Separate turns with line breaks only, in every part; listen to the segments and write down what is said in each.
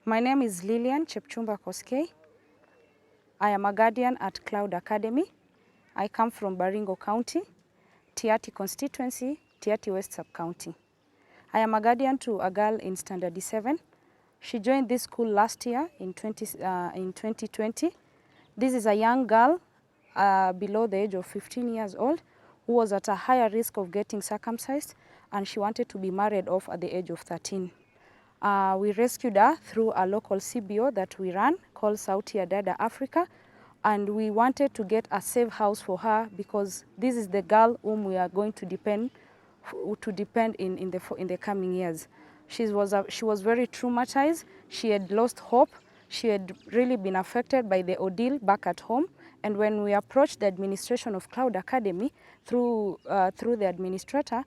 My name is Lilian Chepchumba Koskei. I am a guardian at Claude Academy. I come from Baringo County, Tiaty constituency, Tiaty West Sub-County. I am a guardian to a girl in standard 7. She joined this school last year in 2020. This is a young girl below the age of 15 years old who was at a higher risk of getting circumcised, and she wanted to be married off at the age of 13. We rescued her through a local CBO that we run called Sauti ya Dada Africa, and we wanted to get a safe house for her because this is the girl whom we are going to depend in the coming years. She was very traumatized. She had lost hope. She had really been affected by the ordeal back at home. And when we approached the administration of Claude Academy through the administrator,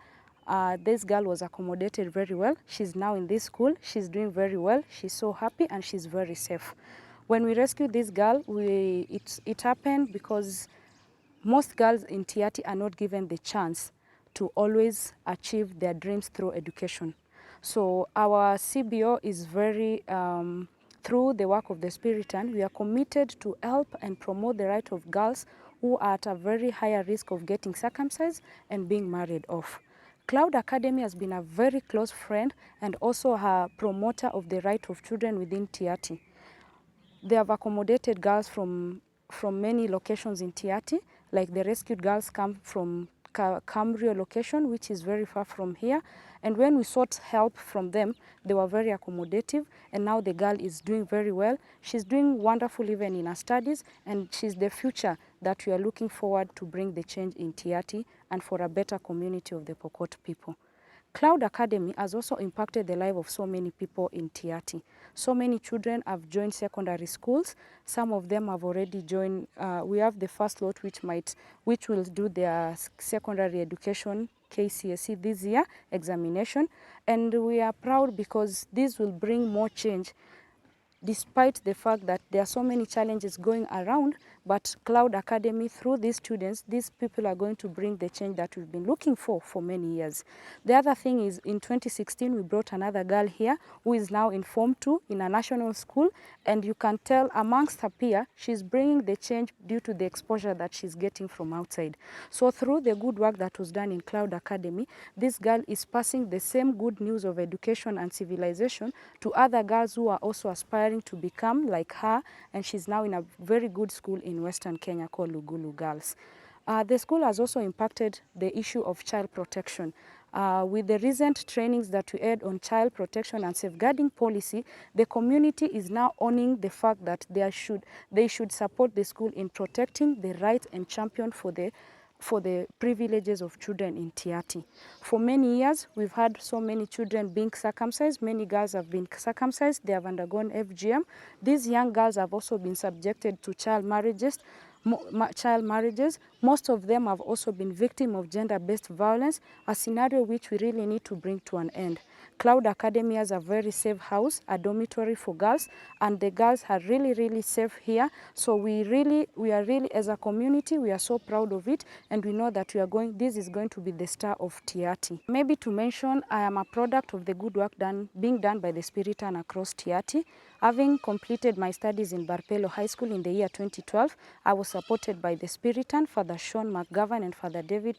this girl was accommodated very well. She's now in this school. She's doing very well. She's so happy and she's very safe. When we rescued this girl, it happened because most girls in Tiaty are not given the chance to always achieve their dreams through education. So our CBO is very, through the work of the Spiritan, we are committed to help and promote the right of girls who are at a very higher risk of getting circumcised and being married off. Claude Academy has been a very close friend and also a promoter of the right of children within Tiaty. They have accommodated girls from many locations in Tiaty, like the rescued girls come from Cambrio location, which is very far from here. And when we sought help from them, they were very accommodative, and now the girl is doing very well. She's doing wonderful even in her studies, and she's the future that we are looking forward to bring the change in Tiaty and for a better community of the Pokot people. Claude Academy has also impacted the life of so many people in Tiaty. So many children have joined secondary schools. Some of them have already joined. We have the first lot which will do their secondary education KCSE this year examination, and we are proud because this will bring more change. Despite the fact that there are so many challenges going around, but Claude Academy, through these students, these people are going to bring the change that we've been looking for many years. The other thing is, in 2016, we brought another girl here who is now in Form 2 in a national school, and you can tell amongst her peer, she's bringing the change due to the exposure that she's getting from outside. So through the good work that was done in Claude Academy, this girl is passing the same good news of education and civilization to other girls who are also aspiring to become like her, and she's now in a very good school in Western Kenya called Lugulu Girls. The school has also impacted the issue of child protection. With the recent trainings that we had on child protection and safeguarding policy, the community is now owning the fact that they should support the school in protecting the rights and champion for the privileges of children in Tiaty. For many years, we've had so many children being circumcised. Many girls have been circumcised. They have undergone FGM. These young girls have also been subjected to child marriages. Most of them have also been victims of gender-based violence, a scenario which we really need to bring to an end. Claude Academy has a very safe house, a dormitory for girls, and the girls are really, really safe here. So we are really, as a community, we are so proud of it, and we know that this is going to be the star of Tiaty. Maybe to mention, I am a product of the good work being done by the Spiritan across Tiaty. Having completed my studies in Barpelo High School in the year 2012, I was supported by the Spiritan, Father Sean McGovern and Father David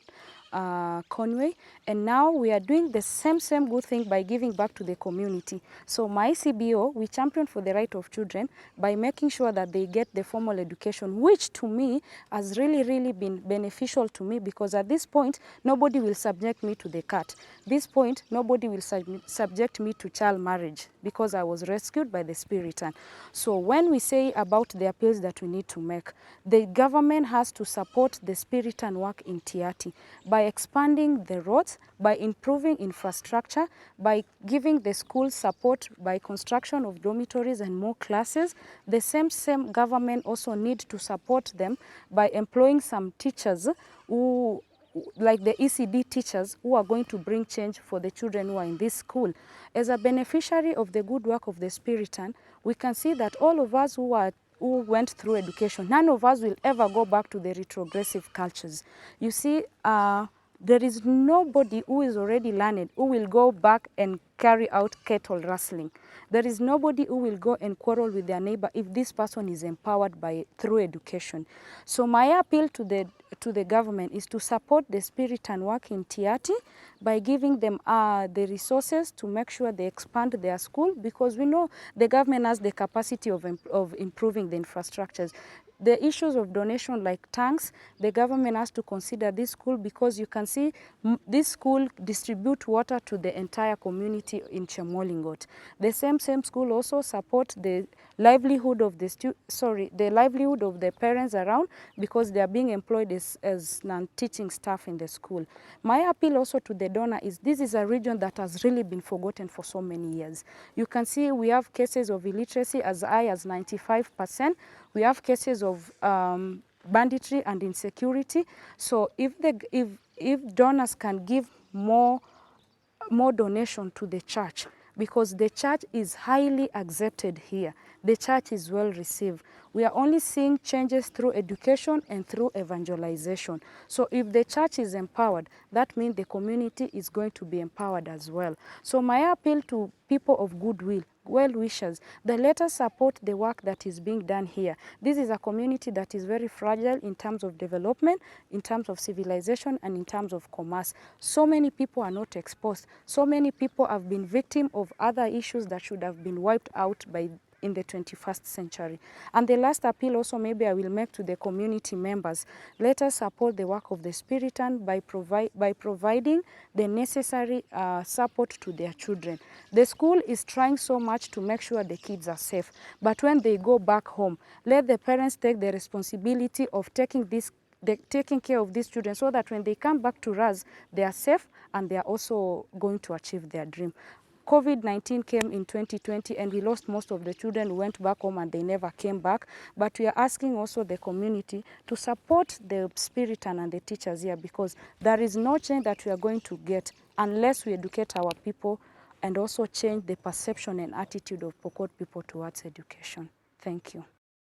Conway, and now we are doing the same good thing by giving back to the community. So my CBO, we champion for the right of children by making sure that they get the formal education, which to me has really been beneficial to me, because at this point nobody will subject me to the cut. This point nobody will subject me to child marriage because I was rescued by the Spiritan. So when we say about the appeals that we need to make, the government has to support the Spiritan work in Tiaty by expanding the roads, by improving infrastructure, by giving the schools support by construction of dormitories and more classes. The same government also needs to support them by employing some teachers who, like the ECD teachers, who are going to bring change for the children who are in this school. As a beneficiary of the good work of the Spiritan, we can see that all of us who went through education, none of us will ever go back to the retrogressive cultures. You see, There is nobody who is already learned who will go back and carry out cattle rustling. There is nobody who will go and quarrel with their neighbor if this person is empowered through education. So my appeal to the government is to support the spirit and work in Tiaty by giving them the resources to make sure they expand their school, because we know the government has the capacity of improving the infrastructures. The issues of donation like tanks, the government has to consider this school, because you can see this school distribute water to the entire community in Chemolingot. The same school also support the livelihood of the livelihood of the parents around, because they are being employed as non-teaching staff in the school. My appeal also to the donor is, this is a region that has really been forgotten for so many years. You can see we have cases of illiteracy as high as 95%. We have cases of banditry and insecurity. So if donors can give more donation to the church, because the church is highly accepted here. The church is well received. We are only seeing changes through education and through evangelization. So if the church is empowered, that means the community is going to be empowered as well. So my appeal to people of goodwill, well-wishers, let us support the work that is being done here. This is a community that is very fragile in terms of development, in terms of civilization, and in terms of commerce. So many people are not exposed. So many people have been victim of other issues that should have been wiped out in the 21st century. And the last appeal also maybe I will make to the community members, let us support the work of the Spiritan by providing the necessary support to their children. The school is trying so much to make sure the kids are safe, but when they go back home, let the parents take the responsibility of taking care of these children, so that when they come back to us, they are safe and they are also going to achieve their dream. COVID-19 came in 2020 and we lost most of the children who went back home and they never came back. But we are asking also the community to support the Spiritan and the teachers here, because there is no change that we are going to get unless we educate our people and also change the perception and attitude of Pokot people towards education. Thank you.